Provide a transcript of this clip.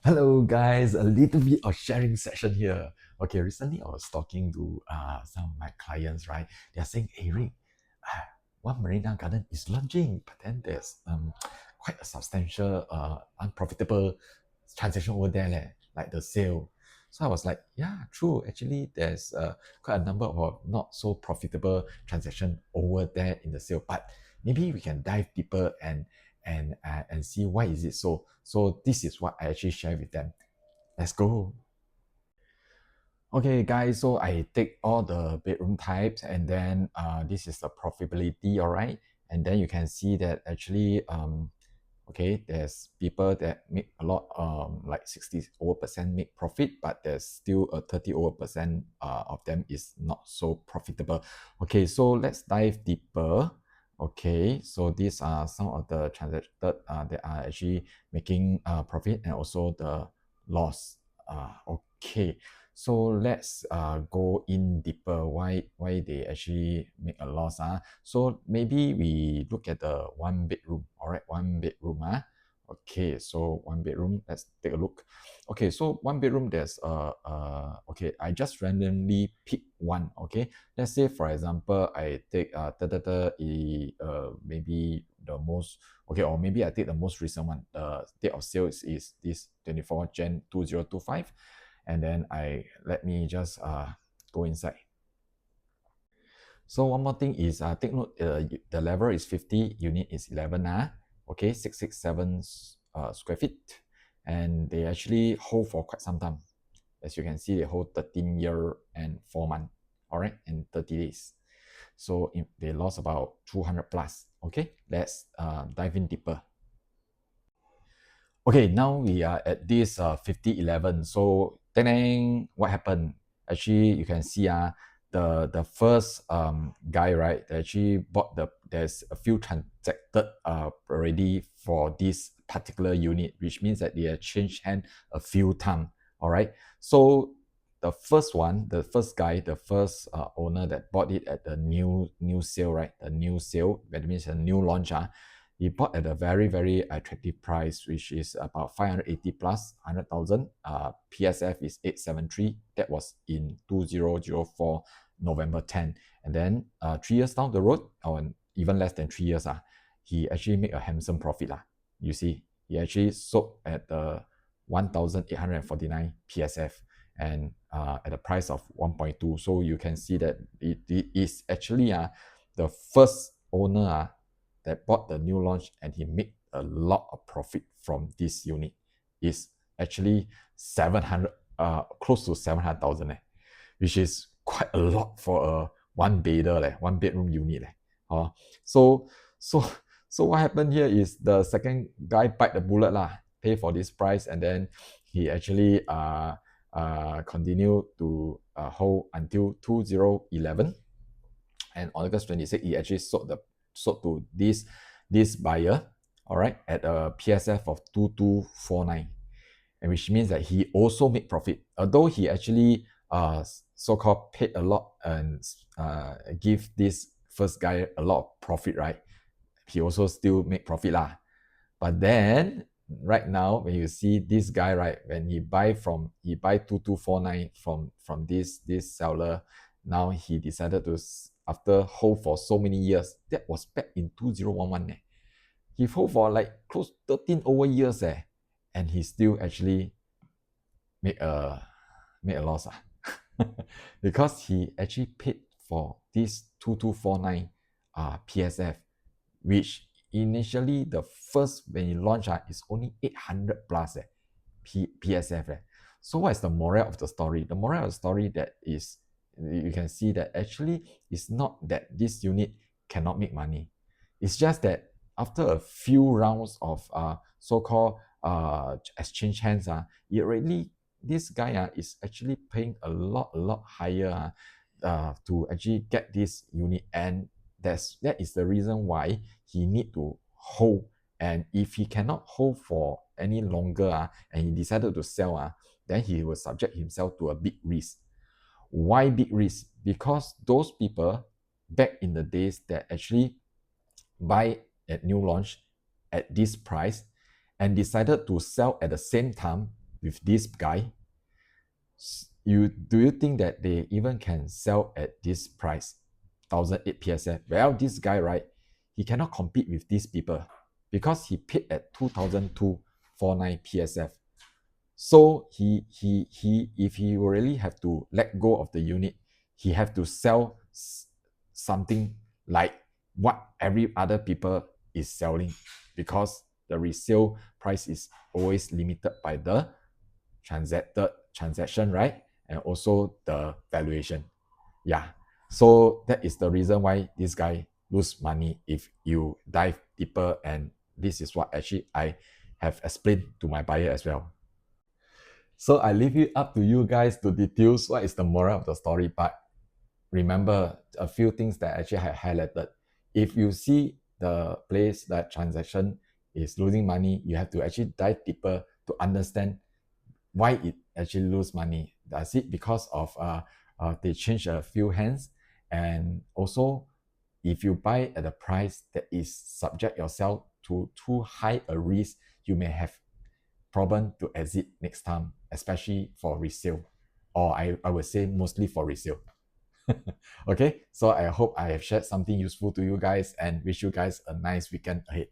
Hello guys, a little bit of sharing session here. Okay, recently I was talking to some of my clients, right? They're saying, hey Rick, one Marina Garden is launching, but then there's quite a substantial unprofitable transaction over there, like the sale. So I was like, yeah, true. Actually, there's quite a number of not so profitable transaction over there in the sale, but maybe we can dive deeper and see why is it so. So this is what I actually share with them. Let's go. Okay, guys, so I take all the bedroom types and then this is the profitability, all right? And then you can see that actually, okay, there's people that make a lot, like 60 over percent make profit, but there's still a 30 over percent of them is not so profitable. Okay, so let's dive deeper. Okay, so these are some of the transactions that are actually making profit and also the loss. Okay, so let's go in deeper why they actually make a loss. So maybe we look at the one bedroom. All right, one bedroom. Okay, so one bedroom, let's take a look. Okay, so one bedroom, there's okay, I just randomly pick one. Okay, let's say for example I take maybe the most, okay, or maybe I take the most recent one. The date of sales is this 24 Jan 2025, and then let me just go inside. So one more thing is take note, the level is 50, unit is 11, okay, 667 square feet, and they actually hold for quite some time. As you can see, they hold 13 year and 4 months, all right, and 30 days. So they lost about 200 plus. Okay, let's dive in deeper. Okay, now we are at this 5011. So then what happened? Actually, you can see the first guy, right, they actually bought there's a few transacted already for this particular unit, which means that they have changed hand a few times. All right. So the first one, the first guy, the first owner that bought it at the new sale, right? The new sale, that means a new launch. He bought at a very, very attractive price, which is about 580 plus 100,000. PSF is 873. That was in 2004, November 10. And then 3 years down the road, or even less than 3 years, he actually made a handsome profit. You see, he actually sold at the 1,849 PSF and at a price of 1.2. So you can see that it is actually the first owner that bought the new launch and he made a lot of profit from this unit. Is actually 700, close to 700,000, which is quite a lot for a one bedroom unit. So so so what happened here is the second guy bite the bullet pay for this price, and then he actually continue to hold until 2011, and August 26 he actually sold to this buyer, all right, at a PSF of 2249, and which means that he also made profit, although he actually so-called paid a lot and give this first guy a lot of profit, right? He also still make profit lah. But then right now, when you see this guy, right, when he buy 2249 from this seller, now he decided to, after hold for so many years, that was back in 2011. He hold for like close 13 over years, and he still actually made a loss, because he actually paid for this 2249 PSF, which initially the first when he launched is only 800 plus PSF. So what is the moral of the story? The moral of the story that is, you can see that actually it's not that this unit cannot make money. It's just that after a few rounds of so-called exchange hands, it really, this guy is actually paying a lot higher to actually get this unit, and that is the reason why he need to hold. And if he cannot hold for any longer and he decided to sell, then he will subject himself to a big risk. Why big risk? Because those people back in the days that actually buy at new launch at this price and decided to sell at the same time with this guy, do you think that they even can sell at this price, 1008 PSF? Well, this guy, right, he cannot compete with these people because he paid at 2249 PSF. So he if he really have to let go of the unit, he have to sell something like what every other people is selling, because the resale price is always limited by the transaction, right? And also the valuation. Yeah. So that is the reason why this guy lose money if you dive deeper, and this is what actually I have explained to my buyer as well. So I leave it up to you guys to deduce what is the moral of the story. But remember a few things that actually I highlighted. If you see the place that transaction is losing money, you have to actually dive deeper to understand why it actually lose money. Does it because of they change a few hands? And also, if you buy at a price that is subject yourself to too high a risk, you may have problem to exit next time, especially for resale, or I would say mostly for resale. Okay, so I hope I have shared something useful to you guys and wish you guys a nice weekend ahead.